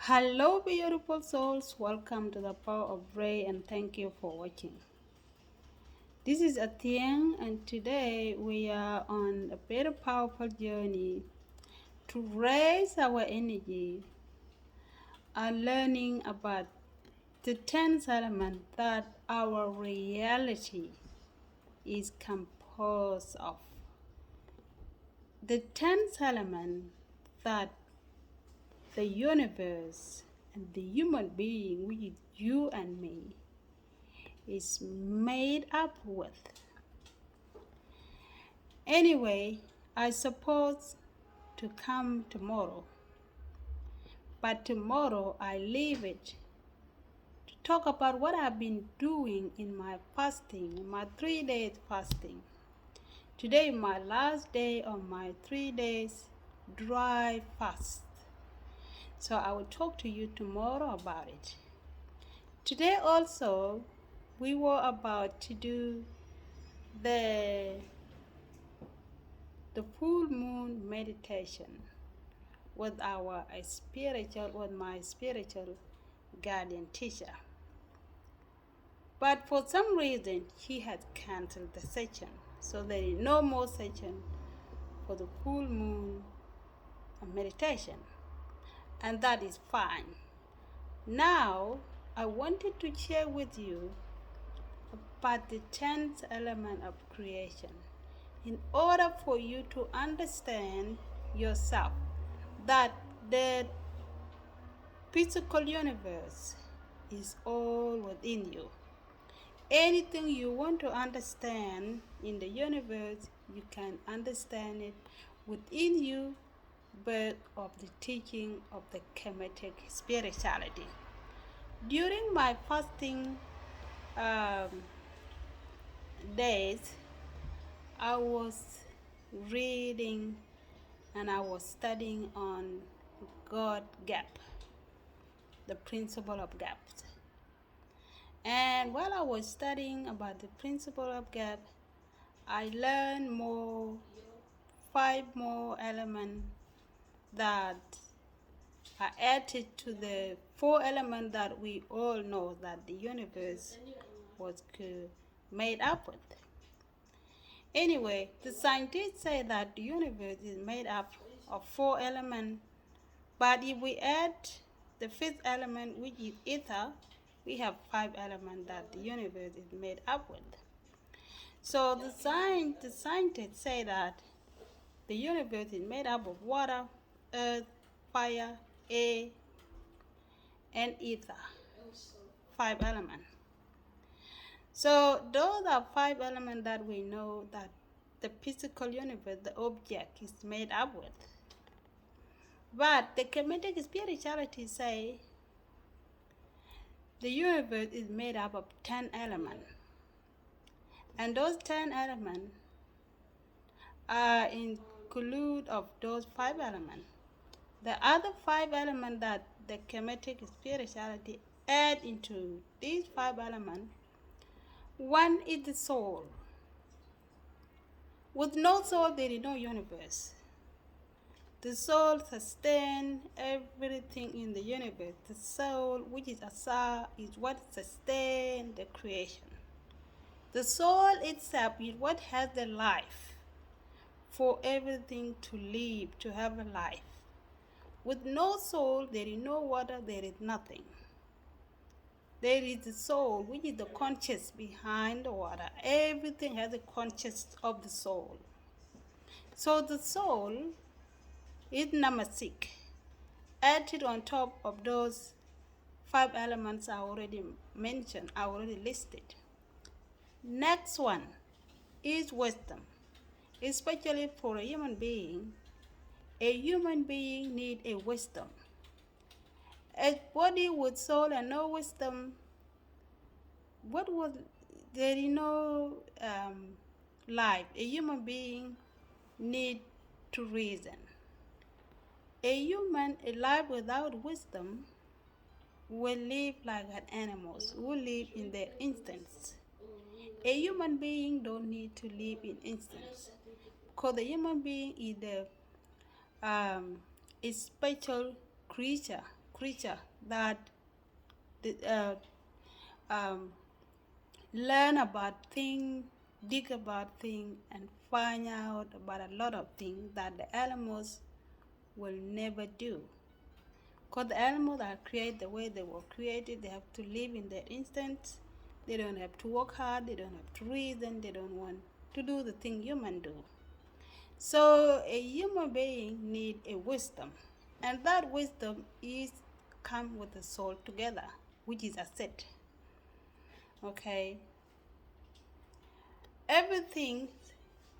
Hello, beautiful souls. Welcome to the Power of Ray, and thank you for watching. This is Atieng, and today we are on a very powerful journey to raise our energy and learning about the 10th element that our reality is composed of. The 10th element that the universe and the human being, which is you and me, is made up with. Anyway, I suppose to come tomorrow, but tomorrow I leave it to talk about what I've been doing in my fasting, my 3 days fasting. Today is my last day of my 3 days dry fast. So I will talk to you tomorrow about it. Today also, we were about to do the full moon meditation with my spiritual guardian teacher. But for some reason, he had canceled the session. So there is no more session for the full moon meditation. And that is fine. Now, I wanted to share with you about the 10th element of creation. In order for you to understand yourself, that the physical universe is all within you. Anything you want to understand in the universe, you can understand it within you, but of the teaching of the Kemetic spirituality. During my fasting days, I was reading and I was studying on God gap, the principle of gaps. And while I was studying about the principle of gap, I learned 5 more elements that are added to the 4 elements that we all know that the universe was made up with. Anyway, the scientists say that the universe is made up of 4 elements, but if we add the 5th element, which is ether, we have 5 elements that the universe is made up with. So the scientists say that the universe is made up of water, earth, fire, air, and ether. 5 elements. So those are 5 elements that we know that the physical universe, the object, is made up with. But the Kemetic spirituality say the universe is made up of 10 elements. And those 10 elements are include of those 5 elements. The other 5 elements that the Kemetic spirituality add into these 5 elements, one is the soul. With no soul, there is no universe. The soul sustains everything in the universe. The soul, which is Asa, is what sustains the creation. The soul itself is what has the life for everything to live, to have a life. With no soul, there is no water, there is nothing. There is the soul, which is the conscious behind the water. Everything has a conscious of the soul. So the soul is namasik, added on top of those 5 elements I already mentioned, I already listed. Next one is wisdom, especially for a human being. A human being needs a wisdom. A body with soul and no wisdom, there is no life. A human being needs to reason. A life without wisdom will live like an animal, will live in their instincts. A human being don't need to live in instincts, because the human being is a special creature creature that learn about things, dig about things, and find out about a lot of things that the animals will never do. Because the animals are created the way they were created. They have to live in their instinct. They don't have to work hard. They don't have to reason. They don't want to do the thing humans do. So a human being needs a wisdom. And that wisdom is come with the soul together, which is a set. Okay? Everything,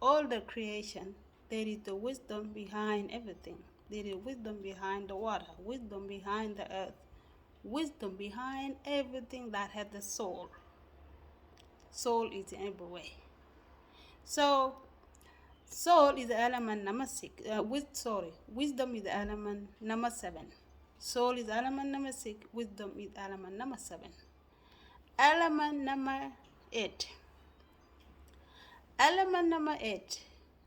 all the creation, there is the wisdom behind everything. There is wisdom behind the water, wisdom behind the earth, wisdom behind everything that has the soul. Soul is everywhere. So, soul is the element number 6. Wisdom is the element number 7. Soul is element number 6. Wisdom is element number 7. Element number 8. Element number 8.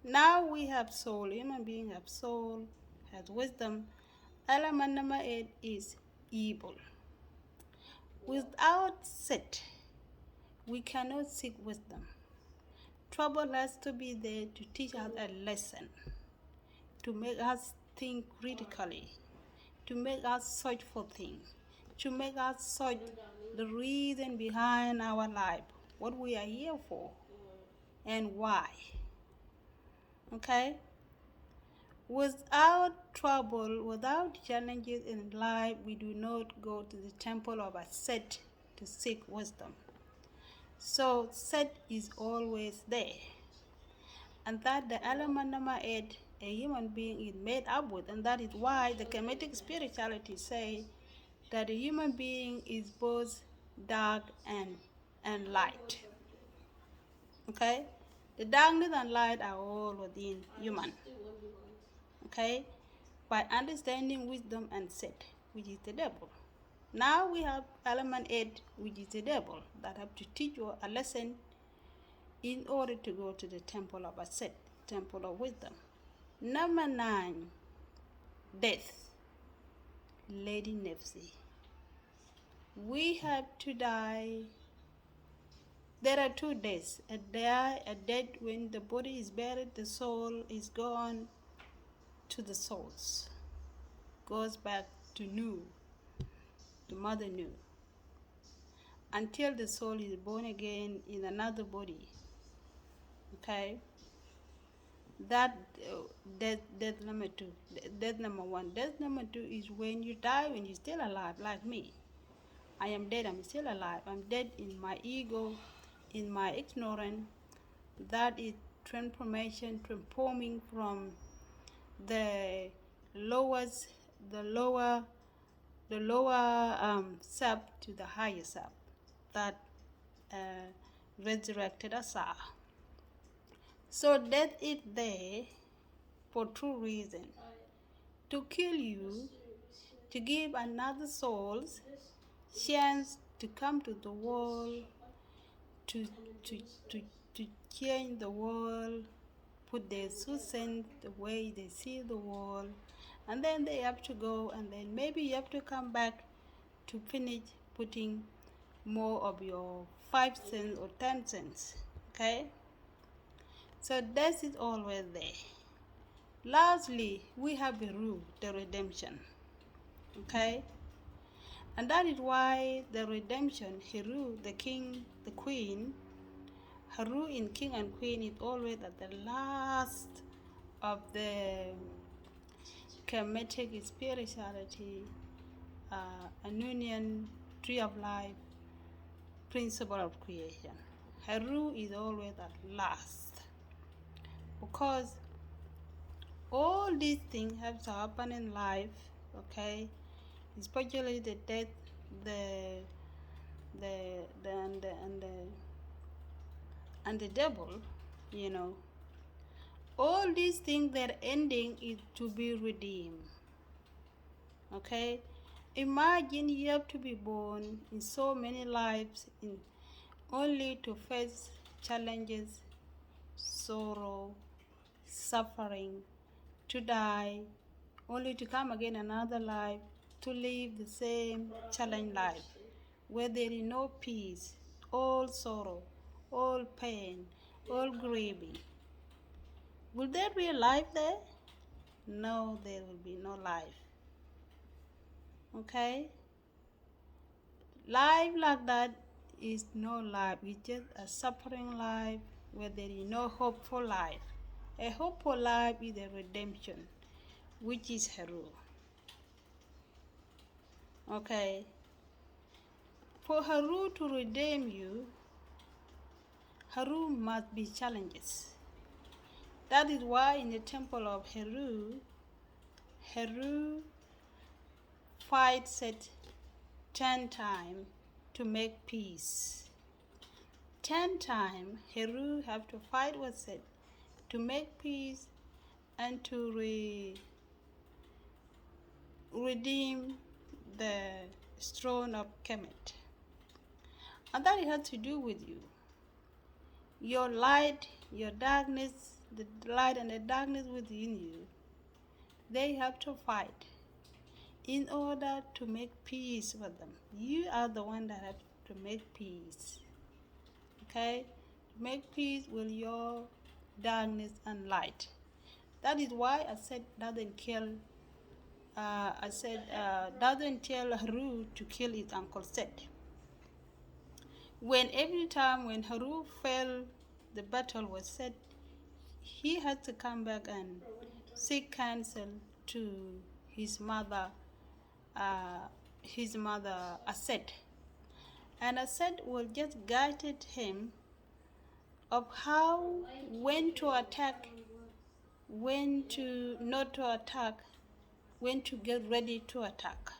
Now we have soul. Human being have soul, has wisdom. Element number 8 is evil. Without set, we cannot seek wisdom. Trouble has to be there to teach us a lesson, to make us think critically, to make us search for things, to make us search the reason behind our life, what we are here for, and why. Okay? Without trouble, without challenges in life, we do not go to the temple of a set to seek wisdom. So set is always there. And that the element number 8 a human being is made up with, and that is why the Kemetic spirituality say that a human being is both dark and light. Okay? The darkness and light are all within human. Okay? By understanding wisdom and set, which is the devil. Now we have element 8, which is the devil, that have to teach you a lesson in order to go to the temple of a set, temple of wisdom. Number 9, death. Lady Nefsi. We have to die. There are 2 deaths. A death when the body is buried, the soul is gone to the souls. Goes back to Nu, to Mother Nu, until the soul is born again in another body. Okay? That death number 2. Death number 1. Death number 2 is when you die when you're still alive, like me. I am dead, I'm still alive. I'm dead in my ego, in my ignorance. That is transformation, transforming from the lower self to the higher self that resurrected us are. So death is there for 2 reasons: to kill you, to give another soul's chance to come to the world, to change the world, put their 2 cents the way they see the world, and then they have to go, and then maybe you have to come back to finish putting more of your 5 cents or 10 cents. Okay? So death is always there. Lastly, we have Heru, the redemption. Okay? And that is why the redemption, Heru, the king, the queen, Heru in king and queen is always at the last of the Kemetic spirituality, an union, tree of life, principle of creation. Heru is always at last. Because all these things have to happen in life, okay? Especially the death, and the devil, you know. All these things, their ending is to be redeemed. Okay? Imagine you have to be born in so many lives only to face challenges, sorrow, suffering, to die, only to come again another life to live the same challenge life where there is no peace, all sorrow, all pain, all grieving. Will there be a life there? No, there will be no life. Okay? Life like that is no life. It's just a suffering life where there is no hope for life. A hope for life is a redemption, which is Heru. Okay? For Heru to redeem you, Heru must be challenges. That is why in the temple of Heru, Heru fights it 10 times to make peace. 10 times Heru have to fight with it to make peace and to redeem the throne of Kemet. And that has to do with you. Your light, your darkness, the light and the darkness within you, they have to fight in order to make peace with them. You are the one that have to make peace. Okay? Make peace with your darkness and light. That is why I said doesn't tell Heru to kill his uncle Set. Every time when Heru fell, the battle was set, he had to come back and seek counsel to his mother Aset. And Aset will just guided him of when to attack, when to not to attack, when to get ready to attack,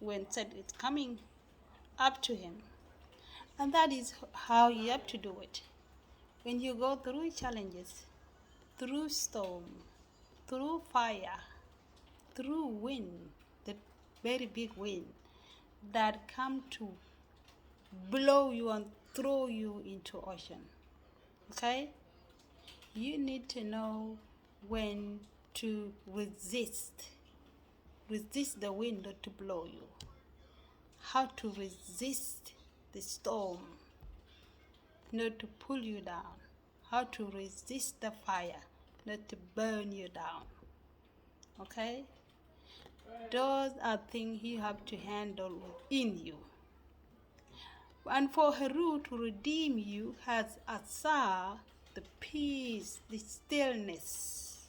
when Set is coming up to him. And that is how you have to do it. When you go through challenges, through storm, through fire, through wind, the very big wind that come to blow you and throw you into ocean. Okay? You need to know when to resist the wind not to blow you. How to resist the storm not to pull you down. How to resist the fire not to burn you down. Okay? Those are things you have to handle within you. And for Heru to redeem you has Asa, the peace, the stillness.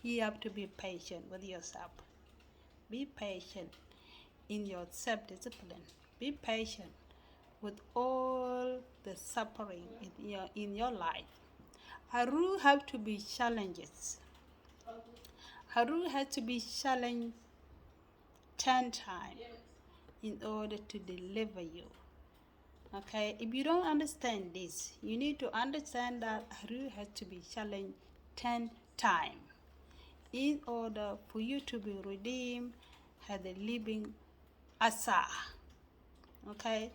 You have to be patient with yourself. Be patient in your self-discipline. Be patient with all the suffering in your life. Heru have to be challenges. Heru has to be challenged 10 times in order to deliver you. Okay, if you don't understand this, you need to understand that Heru has to be challenged 10 times in order for you to be redeemed as a living Asa. Okay,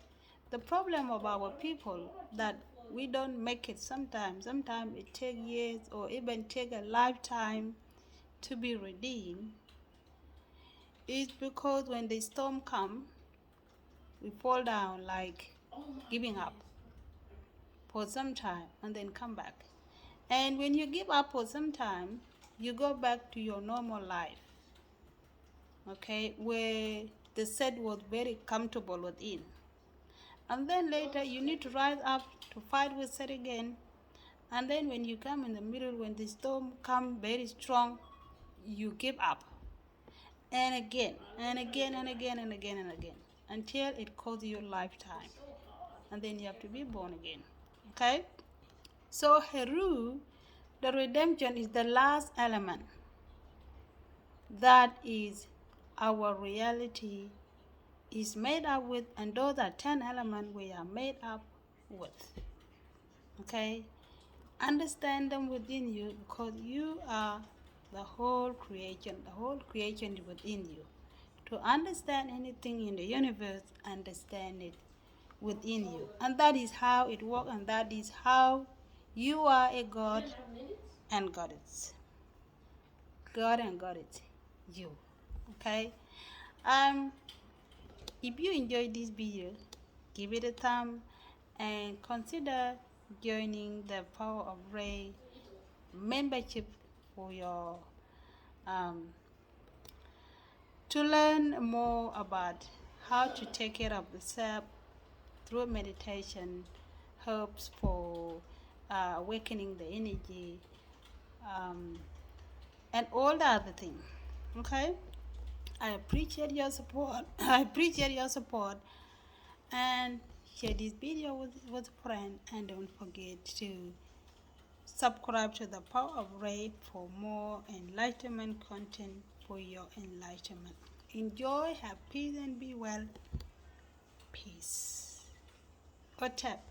the problem of our people that we don't make it sometimes it takes years or even take a lifetime to be redeemed, is because when the storm comes, we fall down like giving up for some time and then come back. And when you give up for some time, you go back to your normal life, okay, where the set was very comfortable within. And then later you need to rise up to fight with set again. And then when you come in the middle, when the storm comes very strong, you give up. And again, and again, and again, and again, and again, until it costs you a lifetime. And then you have to be born again. Okay? So Heru, the redemption, is the last element. That is our reality is made up with, and those are 10 elements we are made up with. Okay? Understand them within you, because you are the whole creation is within you. To understand anything in the universe, understand it within you. And that is how it works, and that is how you are a God and goddess. God and goddess, you. Okay? Um, if you enjoyed this video, give it a thumb and consider joining the Power of Ray membership for your to learn more about how to take care of the self through meditation, helps for awakening the energy, and all the other things. Okay, I appreciate your support. I appreciate your support, and share this video with a friend, and don't forget to subscribe to the Power of Ray for more enlightenment content for your enlightenment. Enjoy, have peace, and be well. Peace. Hotep.